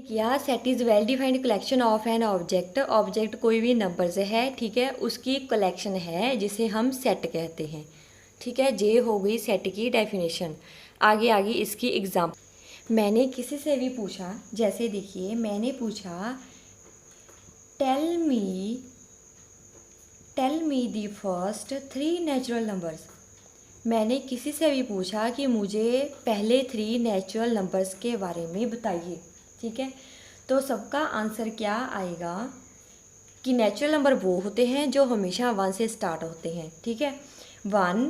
या set is well defined collection of an object. Object कोई भी नंबर्स है, ठीक है, उसकी कलेक्शन है जिसे हम सेट कहते हैं। ठीक है, ये हो गई सेट की डेफिनेशन। आगे आगे इसकी एग्जाम्पल। मैंने किसी से भी पूछा, जैसे देखिए मैंने पूछा tell me the first 3 natural numbers. मैंने किसी से भी पूछा कि मुझे पहले 3 नेचुरल नंबर्स के बारे में बताइए। ठीक है, तो सबका आंसर क्या आएगा कि नेचुरल नंबर वो होते हैं जो हमेशा 1 से स्टार्ट होते हैं। ठीक है, 1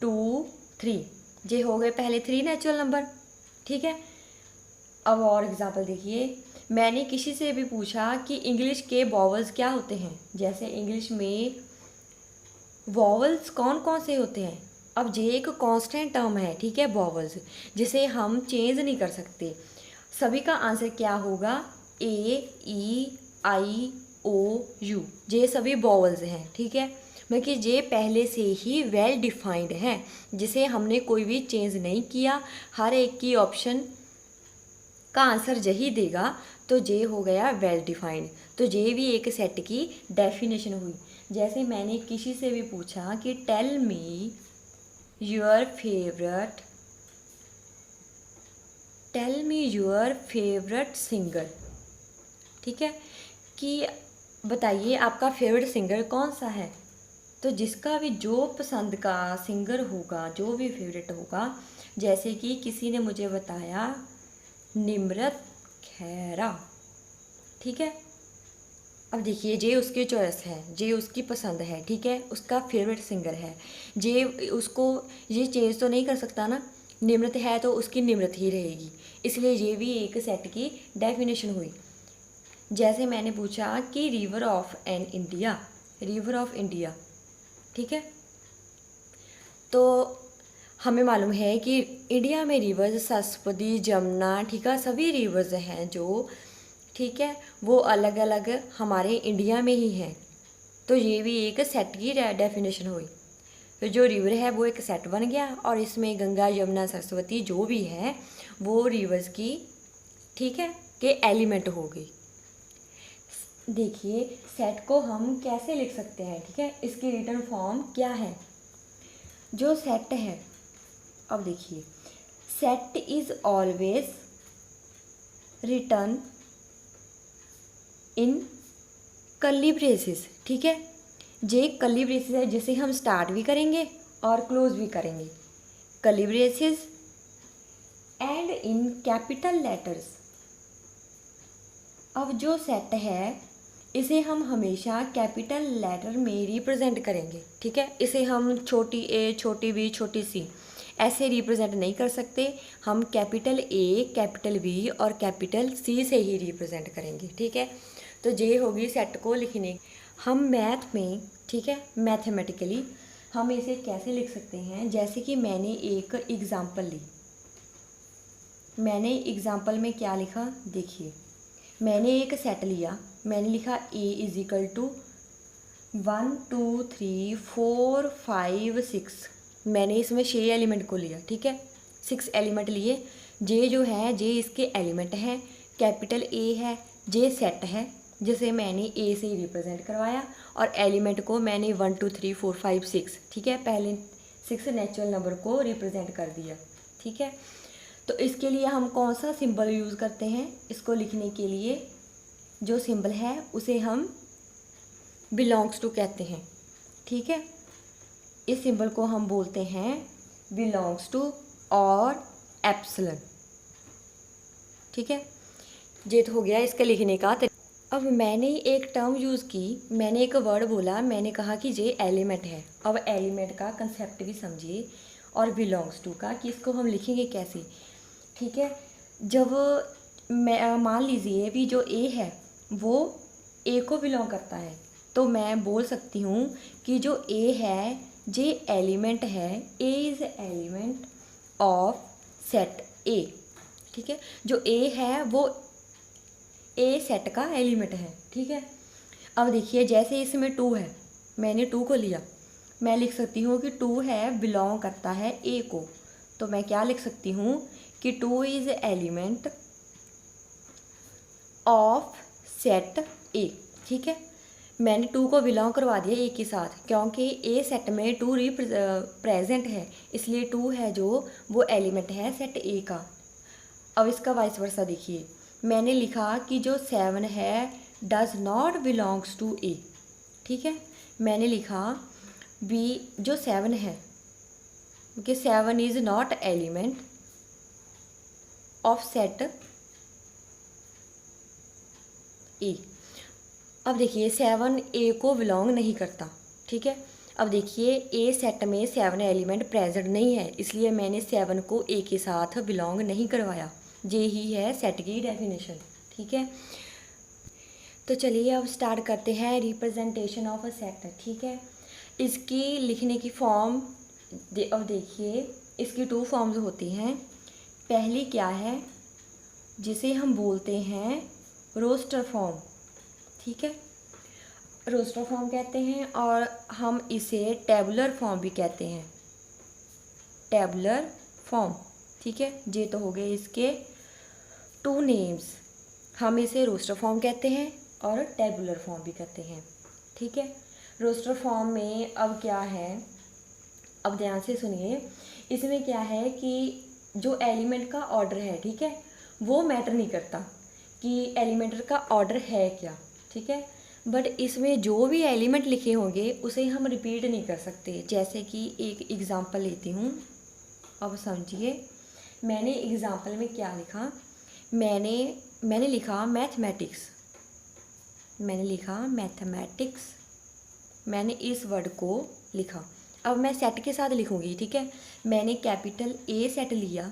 2 3, ये हो गए पहले 3 नेचुरल नंबर। ठीक है, अब और एग्जांपल देखिए। मैंने किसी से भी पूछा कि इंग्लिश के वॉवल्स क्या होते हैं। जैसे इंग्लिश में वॉवल्स कौन कौन से होते हैं। अब ये एक कांस्टेंट टर्म है, ठीक है, वॉवल्स, जिसे हम चेंज नहीं कर सकते। सभी का आंसर क्या होगा, ए ई आई ओ यू, ये सभी वॉवल्स हैं। ठीक है, मतलब ये पहले से ही वेल डिफाइंड है, जिसे हमने कोई भी चेंज नहीं किया। हर एक की ऑप्शन का आंसर यही देगा, तो ये हो गया वेल डिफाइंड। तो ये भी एक सेट की डेफिनेशन हुई। जैसे मैंने किसी से भी पूछा कि tell me your favourite singer. ठीक है, कि बताइए आपका फेवरेट सिंगर कौन सा है। तो जिसका भी जो पसंद का सिंगर होगा, जो भी फेवरेट होगा, जैसे कि किसी ने मुझे बताया निम्रत खैरा। ठीक है, अब देखिए जे उसकी चॉइस है, जे उसकी पसंद है, ठीक है, उसका फेवरेट सिंगर है, जे उसको ये चेंज तो नहीं कर सकता ना। निम्रत है तो उसकी निम्रत ही रहेगी, इसलिए ये भी एक सेट की डेफिनेशन हुई। जैसे मैंने पूछा कि रिवर ऑफ इंडिया, ठीक है, तो हमें मालूम है कि इंडिया में रिवर्स सरस्वती, जमुना, ठीक है, सभी रिवर्स हैं जो, ठीक है, वो अलग अलग हमारे इंडिया में ही हैं। तो ये भी एक सेट की डेफिनेशन हुई। तो जो रिवर है वो एक सेट बन गया, और इसमें गंगा, यमुना, सरस्वती जो भी है वो रिवर्स की, ठीक है, के एलिमेंट हो गई। देखिए सेट को हम कैसे लिख सकते हैं, ठीक है, इसकी रिटर्न फॉर्म क्या है। जो सेट है, अब देखिए set is always return in curly braces. ठीक है, जे कर्ली ब्रेसेस है जिसे हम स्टार्ट भी करेंगे और क्लोज भी करेंगे। Curly braces and in capital letters. अब जो सेट है इसे हम हमेशा कैपिटल लेटर में रिप्रेजेंट करेंगे। ठीक है, इसे हम छोटी ए, छोटी बी, छोटी सी ऐसे रिप्रेजेंट नहीं कर सकते। हम कैपिटल ए, कैपिटल बी और कैपिटल सी से ही रिप्रेजेंट करेंगे। ठीक है, तो ये होगी सेट को लिखने। हम मैथ में, ठीक है, मैथमेटिकली हम इसे कैसे लिख सकते हैं। जैसे कि मैंने एक एग्ज़ाम्पल ली, मैंने एग्ज़ाम्पल में क्या लिखा, देखिए मैंने एक सेट लिया, मैंने लिखा ए इज इक्वल टू 1 2 3 4 5 6। मैंने इसमें 6 एलिमेंट को लिया, ठीक है, 6 एलिमेंट लिए। जे जो है, जे इसके एलिमेंट हैं, कैपिटल ए है, जे सेट है जिसे मैंने ए से ही रिप्रेजेंट करवाया, और एलिमेंट को मैंने 1 2 3 4 5 6, ठीक है, पहले 6 नेचुरल नंबर को रिप्रेजेंट कर दिया। ठीक है, तो इसके लिए हम कौन सा सिंबल यूज़ करते हैं, इसको लिखने के लिए जो सिंबल है उसे हम बिलोंग्स टू कहते हैं। ठीक है, इस सिंबल को हम बोलते हैं बिलोंग्स टू और एप्सिलन। ठीक है, ये तो हो गया इसके लिखने का। अब मैंने एक टर्म यूज़ की, मैंने एक वर्ड बोला, मैंने कहा कि ये एलिमेंट है। अब एलिमेंट का कंसेप्ट भी समझिए, और बिलोंग्स टू का कि इसको हम लिखेंगे कैसे। ठीक है, जब मैं मान लीजिए भी जो ए है वो ए को बिलोंग करता है, तो मैं बोल सकती हूँ कि जो ए है जे एलिमेंट है, A is element of set ए। ठीक है, जो ए है वो ए सेट का एलिमेंट है। ठीक है, अब देखिए जैसे इसमें 2 है, मैंने 2 को लिया, मैं लिख सकती हूँ कि 2 है बिलोंग करता है ए को। तो मैं क्या लिख सकती हूँ कि 2 इज़ एलिमेंट ऑफ सेट ए, ठीक है। मैंने 2 को बिलोंग करवा दिया ए के साथ, क्योंकि ए सेट में 2 प्रेजेंट है, इसलिए 2 है जो वो एलिमेंट है सेट ए का। अब इसका वाइस वर्सा देखिए, मैंने लिखा कि जो 7 है डज नॉट बिलोंग्स टू ए, ठीक है। मैंने लिखा बी जो 7 है कि 7 is not element of set ए। अब देखिए 7 ए को बिलोंग नहीं करता, ठीक है। अब देखिए ए सेट में 7 एलिमेंट प्रेजेंट नहीं है, इसलिए मैंने 7 को ए के साथ बिलोंग नहीं करवाया। ये ही है सेट की डेफिनेशन, ठीक है। तो चलिए अब स्टार्ट करते हैं रिप्रेजेंटेशन ऑफ अ सेट, ठीक है। इसकी लिखने की फॉर्म अब देखिए इसकी 2 फॉर्म्स होती हैं। पहली क्या है, जिसे हम बोलते हैं रोस्टर फॉर्म, ठीक है, रोस्टर फॉर्म कहते हैं, और हम इसे टेबुलर फॉर्म भी कहते हैं, टेबुलर फॉर्म, ठीक है। ये तो हो गए इसके 2 नेम्स, हम इसे रोस्टर फॉर्म कहते हैं और टेबुलर फॉर्म भी कहते हैं, ठीक है। रोस्टर फॉर्म में अब क्या है, अब ध्यान से सुनिए, इसमें क्या है कि जो एलिमेंट का ऑर्डर है, ठीक है, वो मैटर नहीं करता कि एलिमेंट का ऑर्डर है क्या, ठीक है। बट इसमें जो भी एलिमेंट लिखे होंगे उसे हम रिपीट नहीं कर सकते। जैसे कि एक एग्ज़ाम्पल लेती हूँ, अब समझिए मैंने एग्ज़ाम्पल में क्या लिखा। मैंने लिखा मैथमेटिक्स, मैंने लिखा मैथमेटिक्स, मैंने इस वर्ड को लिखा। अब मैं सेट के साथ लिखूँगी, ठीक है। मैंने कैपिटल ए सेट लिया,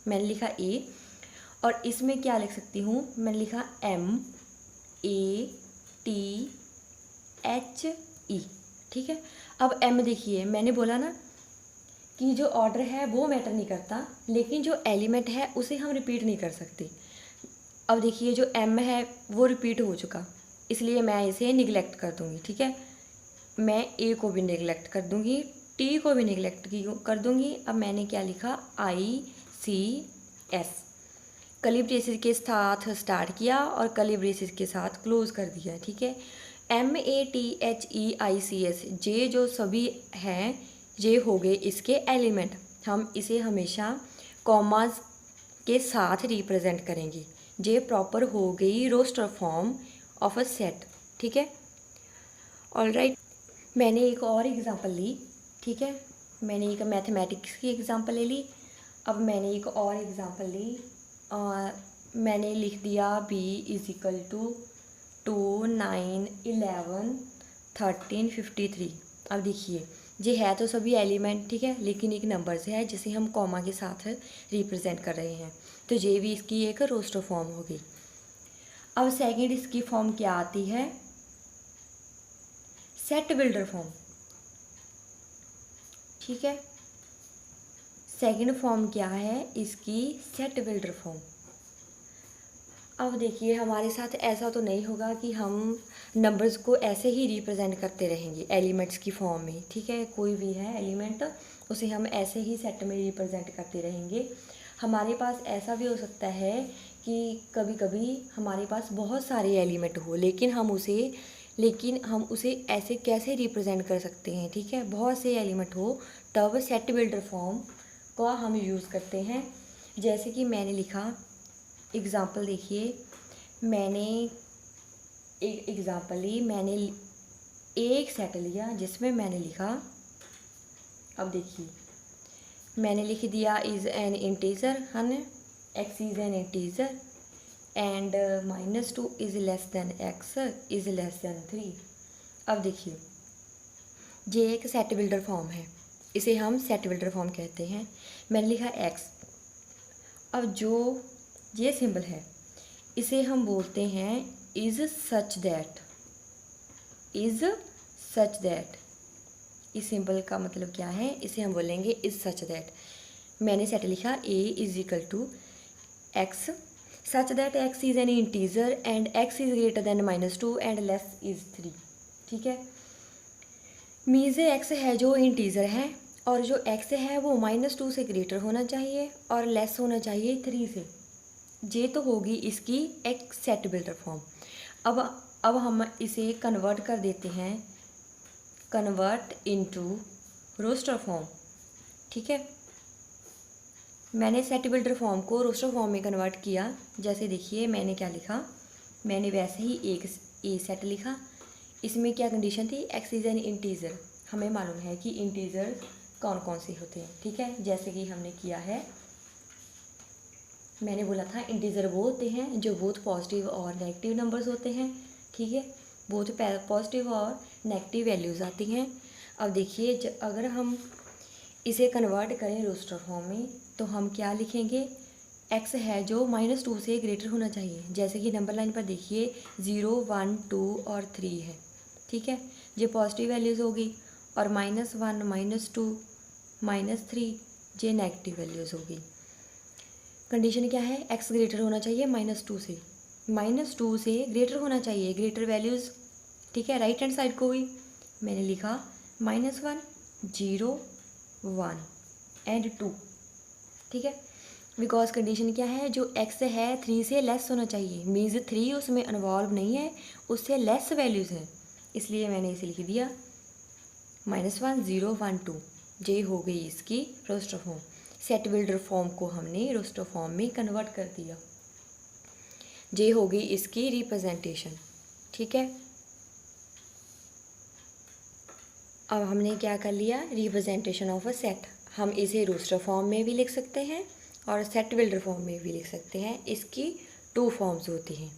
मैंने लिखा ए, और इसमें क्या लिख सकती हूँ, मैंने लिखा MEATHE, ठीक है। अब एम देखिए, मैंने बोला ना कि जो ऑर्डर है वो मैटर नहीं करता, लेकिन जो एलिमेंट है उसे हम रिपीट नहीं कर सकते। अब देखिए जो एम है वो रिपीट हो चुका, इसलिए मैं इसे निगलेक्ट कर दूँगी, ठीक है। मैं ए को भी निगलेक्ट कर दूँगी, टी को भी निगलेक्ट कर दूँगी। अब मैंने क्या लिखा, ICS, कर्ली ब्रेसेस के साथ स्टार्ट किया और कर्ली ब्रेसेस के साथ क्लोज कर दिया, ठीक है। MATHEICS, जे जो सभी हैं ये हो गए इसके एलिमेंट। हम इसे हमेशा कॉमास के साथ रिप्रेजेंट करेंगे। ये प्रॉपर हो गई roster form of a set, ठीक है। ऑलराइट, मैंने एक और एग्ज़ाम्पल ली, ठीक है। मैंने एक मैथमेटिक्स की एग्ज़ाम्पल ले ली। अब मैंने एक और एग्ज़ाम्पल ली, मैंने लिख दिया B = 2 9 11 13 53। अब देखिए ये है तो सभी एलिमेंट, ठीक है, लेकिन एक नंबर से है जिसे हम कॉमा के साथ रिप्रेजेंट कर रहे हैं, तो ये भी इसकी एक रोस्टर फॉर्म होगी। अब सेकंड इसकी फॉर्म क्या आती है, सेट बिल्डर फॉर्म, ठीक है। सेकंड फॉर्म क्या है इसकी, सेट बिल्डर फॉर्म। अब देखिए हमारे साथ ऐसा तो नहीं होगा कि हम नंबर्स को ऐसे ही रिप्रेजेंट करते रहेंगे एलिमेंट्स की फॉर्म में, ठीक है। कोई भी है एलिमेंट उसे हम ऐसे ही सेट में रिप्रेजेंट करते रहेंगे। हमारे पास ऐसा भी हो सकता है कि कभी कभी हमारे पास बहुत सारे एलिमेंट हो, लेकिन हम उसे ऐसे कैसे रिप्रेजेंट कर सकते हैं, ठीक है। बहुत से एलिमेंट हो तब सेट बिल्डर फॉर्म का हम यूज़ करते हैं। जैसे कि मैंने लिखा, एग्ज़ाम्पल देखिए, मैंने एक एग्ज़ाम्पल ली, मैंने एक सेट लिया जिसमें मैंने लिखा, अब देखिए मैंने लिख दिया इज़ एन इंटीजर, है ना, x is an integer and -2 is less than x is less than 3। अब देखिए ये एक सेट बिल्डर फॉर्म है, इसे हम सेट बिल्डर फॉर्म कहते हैं। मैंने लिखा x, अब जो ये सिंबल है इसे हम बोलते हैं is such that, is such that. इस सिंबल का मतलब क्या है, इसे हम बोलेंगे इज़ सच दैट। मैंने सेट लिखा A = x such that x is an integer and x is greater than -2 and less is 3, ठीक है। मीन्स x है जो इंटीजर है और जो x है वो -2 से ग्रेटर होना चाहिए और लेस होना चाहिए 3 से। जे तो होगी इसकी एक सेट बिल्डर फॉर्म। अब हम इसे कन्वर्ट कर देते हैं, कन्वर्ट इनटू रोस्टर फॉर्म। ठीक है, मैंने सेट बिल्डर फॉर्म को रोस्टर फॉर्म में कन्वर्ट किया। जैसे देखिए मैंने क्या लिखा, मैंने वैसे ही एक ए सेट लिखा। इसमें क्या कंडीशन थी, एक्स इज़ एन इंटीजर। हमें मालूम है कि इंटीजर कौन कौन से होते हैं। ठीक है, जैसे कि हमने किया है, मैंने बोला था इंटीजर वो होते हैं जो बोथ पॉजिटिव और नेगेटिव नंबर्स होते हैं। ठीक है, बोथ पॉजिटिव और नेगेटिव वैल्यूज़ आती हैं। अब देखिए अगर हम इसे कन्वर्ट करें रोस्टर फॉर्म में तो हम क्या लिखेंगे, एक्स है जो -2 से ग्रेटर होना चाहिए। जैसे कि नंबर लाइन पर देखिए 0, 1, 2 और 3 है। ठीक है, ये पॉजिटिव वैल्यूज़ होगी और -1, -2, -3 ये नेगेटिव वैल्यूज़ होगी। कंडीशन क्या है, एक्स ग्रेटर होना चाहिए -2 से, -2 से ग्रेटर होना चाहिए, ग्रेटर वैल्यूज़। ठीक है, राइट हैंड साइड को भी मैंने लिखा -1, 0, 1 एंड 2। ठीक है, बिकॉज कंडीशन क्या है, जो एक्स है 3 से लेस होना चाहिए, मीन्स 3 उसमें इन्वॉल्व नहीं है, उससे लेस वैल्यूज़ हैं, इसलिए मैंने इसे लिख दिया -1, 0, 1, 2। जे हो गई इसकी roster form. Set builder form को हमने रोस्टर फॉर्म में कन्वर्ट कर दिया। जे हो गई इसकी रिप्रेजेंटेशन। ठीक है, अब हमने क्या कर लिया, रिप्रेजेंटेशन ऑफ अ सेट। हम इसे रोस्टर फॉर्म में भी लिख सकते हैं और सेट बिल्डर फॉर्म में भी लिख सकते हैं। इसकी 2 फॉर्म्स होती हैं।